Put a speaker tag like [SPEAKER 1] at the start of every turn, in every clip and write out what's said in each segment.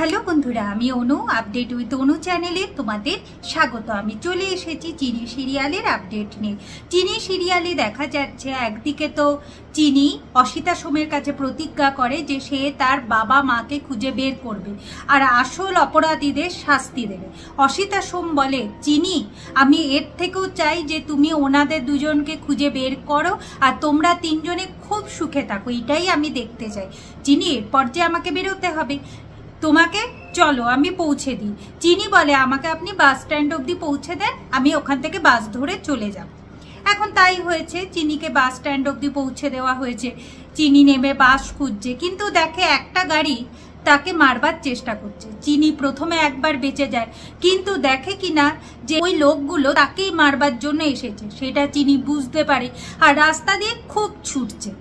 [SPEAKER 1] Hello বন্ধুরা, আমি অনু update with অনু চ্যানেলে তোমাদের স্বাগত। আমি চলে এসেছি চিনি সিরিয়ালের আপডেট নিয়ে। চিনি সিরিয়ালে দেখা যাচ্ছে একদিকে তো চিনি অসিতা সোমের কাছে প্রতিজ্ঞা করে যে সে তার বাবা মাকে খুঁজে বের করবে আর আসল অপরাধীদের শাস্তি দেবে। অসিতা সোম বলে, চিনি আমি এর থেকেও চাই যে তুমি ওনাদের দুজনকে খুঁজে বের করো আর তোমরা তিনজনে খুব সুখে থাকো, এটাই আমি দেখতে চাই। চিনি এরপর যে আমাকে বেরোতে হবে, তোমাকে চলো আমি পৌঁছে দিই। চিনি বলে, আমাকে আপনি বাস স্ট্যান্ড অবধি পৌঁছে দেন, আমি ওখান থেকে বাস ধরে চলে যাব। এখন তাই হয়েছে, চিনিকে বাস স্ট্যান্ড অবধি পৌঁছে দেওয়া হয়েছে। চিনি নেমে বাস খুঁজছে, কিন্তু দেখে একটা গাড়ি তাকে মারবার চেষ্টা করছে। চিনি প্রথমে একবার বেঁচে যায়, কিন্তু দেখে কিনা যে ওই লোকগুলো তাকেই মারবার জন্য এসেছে, সেটা চিনি বুঝতে পারে আর রাস্তা দিয়ে খুব ছুটছে।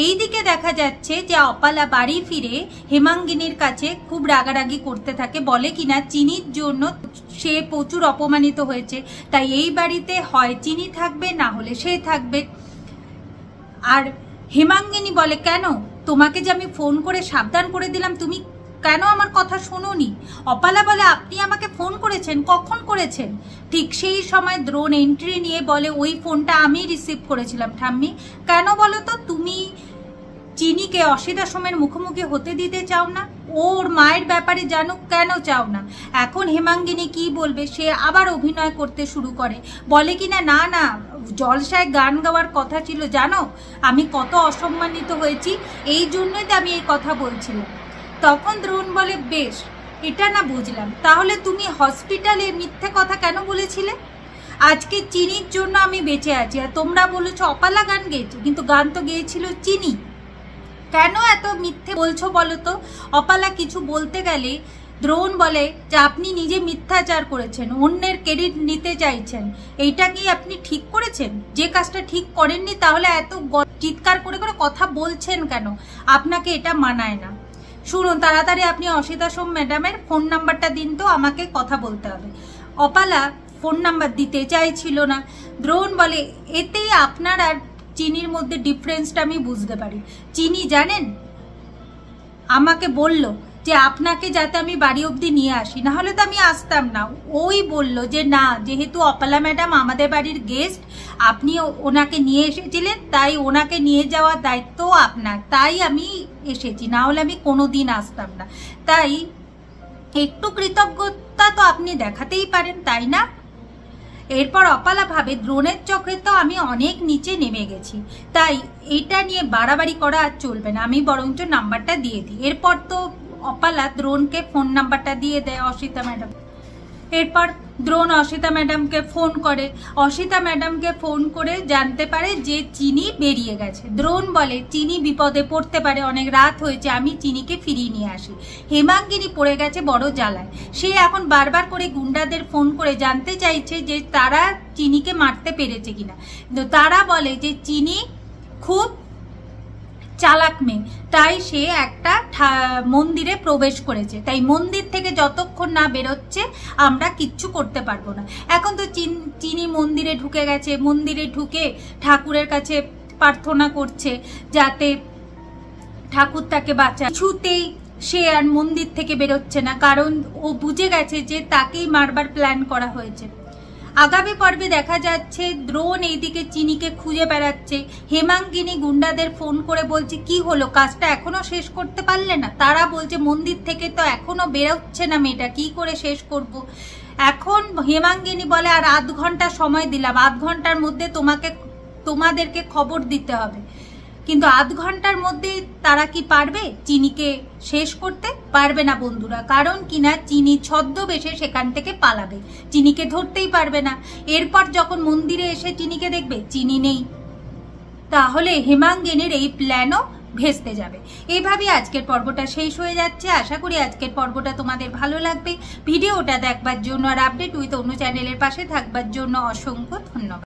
[SPEAKER 1] এই দিকে দেখা যাচ্ছে যে অপালা বাড়ি ফিরে হেমাঙ্গিনীর কাছে খুব রাগারাগি করতে থাকে, বলে কিনা চিনির জন্য সে প্রচুর অপমানিত হয়েছে, তাই এই বাড়িতে হয় চিনি থাকবে না হলে সে থাকবে। আর হেমাঙ্গিনী বলে, কেন তোমাকে যে আমি ফোন করে সাবধান করে দিলাম, তুমি কেন আমার কথা শোনোনি? অপালা বলে, আপনি আমাকে ফোন করেছেন, কখন করেছেন? ঠিক সেই সময় দ্রোণ এন্ট্রি নিয়ে বলে, ওই ফোনটা আমি রিসিভ করেছিলাম ঠাম্মি। কেন বলো তো, তুমি চিনিকে অসিতা সোমের মুখোমুখি হতে দিতে চাও না? ওর মায়ের ব্যাপারে জানো, কেন চাও না? এখন হেমাঙ্গিনী কি বলবে, সে আবার অভিনয় করতে শুরু করে, বলে কিনা না না জলসায় গান গাওয়ার কথা ছিল, জানো আমি কত অসম্মানিত হয়েছি, এই জন্যই তো আমি এই কথা বলছিলাম। তখন দ্রোণ বলে, বেশ এটা না বুঝলাম, তাহলে তুমি হসপিটালে মিথ্যে কথা কেন বলেছিলে? আজকে চিনির জন্য আমি বেঁচে আছি আর তোমরা বলেছো অপালা গান গেয়েছে, কিন্তু গান তো গেয়েছিল চিনি। কেন এত মিথ্যে বলছো বলো তো? অপালা কিছু বলতে গেলে দ্রোণ বলে যে আপনি নিজে মিথ্যাচার করেছেন, অন্যের ক্রেডিট নিতে চাইছেন, এইটা কি আপনি ঠিক করেছেন? যে কাজটা ঠিক করেননি তাহলে এত চিৎকার করে করে কথা বলছেন কেন? আপনাকে এটা মানায় না। শুনুন, তাড়াতাড়ি আপনি অসিতা সোম ম্যাডামের ফোন নাম্বারটা দিন তো, আমাকে কথা বলতে হবে। অপালা ফোন নাম্বার দিতে চাইছিল না। দ্রোণ বলে, এতেই আপনার আর চিনির মধ্যে ডিফারেন্সটা আমি বুঝতে পারি। চিনি জানেন আমাকে বলল যে আপনাকে যাতে আমি বাড়ি অবধি নিয়ে আসি, না হলে তো আমি আসতাম না। ওই বলল যে না, যেহেতু অপালা ম্যাডাম আমাদের বাড়ির গেস্ট, আপনি ওনাকে নিয়ে এসেছিলেন, তাই ওনাকে নিয়ে যাওয়ার দায়িত্ব আপনার, তাই আমি এসেছি, না হলে আমি কোনোদিন আসতাম না। তাই একটু কৃতজ্ঞতা তো আপনি দেখাতেই পারেন, তাই না? এরপর অপালা ভাবে, দ্রোণের চোখে তো আমি অনেক নিচে নেমে গেছি, তাই এটা নিয়ে বাড়াবাড়ি করা আর চলবে না, আমি বরঞ্চ নাম্বারটা দিয়ে দিই। এরপর তো অপালা দ্রোণকে ফোন নাম্বারটা দিয়ে দেয় অসিতা ম্যাডাম। এরপর দ্রোণ অসিতা ম্যাডামকে ফোন করে, অসিতা ম্যাডামকে ফোন করে জানতে পারে যে চিনি বেরিয়ে গেছে। দ্রোণ বলে, চিনি বিপদে পড়তে পারে, অনেক রাত হয়েছে, আমি চিনিকে ফিরিয়ে নিয়ে আসি। হেমাঙ্গিনী পড়ে গেছে বড় জ্বালায়, সে এখন বারবার করে গুন্ডাদের ফোন করে জানতে চাইছে যে তারা চিনিকে মারতে পেরেছে কিনা। তারা বলে যে চিনি খুব চালাক মেয়ে, তাই সে একটা মন্দিরে প্রবেশ করেছে, তাই মন্দির থেকে যতক্ষণ না বেরোচ্ছে আমরা কিচ্ছু করতে পারবো না। এখন তো চিনি মন্দিরে ঢুকে গেছে, মন্দিরে ঢুকে ঠাকুরের কাছে প্রার্থনা করছে যাতে ঠাকুর তাকে বাঁচায়। কিছুতেই সে আর মন্দির থেকে বেরোচ্ছে না, কারণ ও বুঝে গেছে যে তাকেই মারবার প্ল্যান করা হয়েছে। আগামী পর্বে দেখা যাচ্ছে দ্রোণ এইদিকে চিনিকে খুঁজে বেড়াচ্ছে, হেমাঙ্গিনী গুন্ডাদের ফোন করে বলছে, কি হলো, কাজটা এখনো শেষ করতে পারলে না? তারা বলছে মন্দির থেকে তো এখনো বেরোচ্ছে না মেয়েটা, কি করে শেষ করব? এখন হেমাঙ্গিনী বলে, আর আধ ঘন্টা সময় দিলাম, আধ ঘন্টার মধ্যে তোমাদেরকে খবর দিতে হবে। কিন্তু আধ ঘন্টার মধ্যে তারা কি পারবে চিনিকে শেষ করতে? পারবে না বন্ধুরা, কারণ কিনা চিনি ছদ্মবেশে সেখান থেকে পালাবে, চিনিকে ধরতেই পারবে না। এরপর যখন মন্দিরে এসে চিনিকে দেখবে চিনি নেই, তাহলে হেমাঙ্গিনীর এই প্ল্যানও ভেস্তে যাবে। এইভাবে আজকের পর্বটা শেষ হয়ে যাচ্ছে। আশা করি আজকের পর্বটা তোমাদের ভালো লাগবে। ভিডিওটা দেখবার জন্য আর আপডেট উইথ অনু চ্যানেলের পাশে থাকবার জন্য অসংখ্য ধন্যবাদ।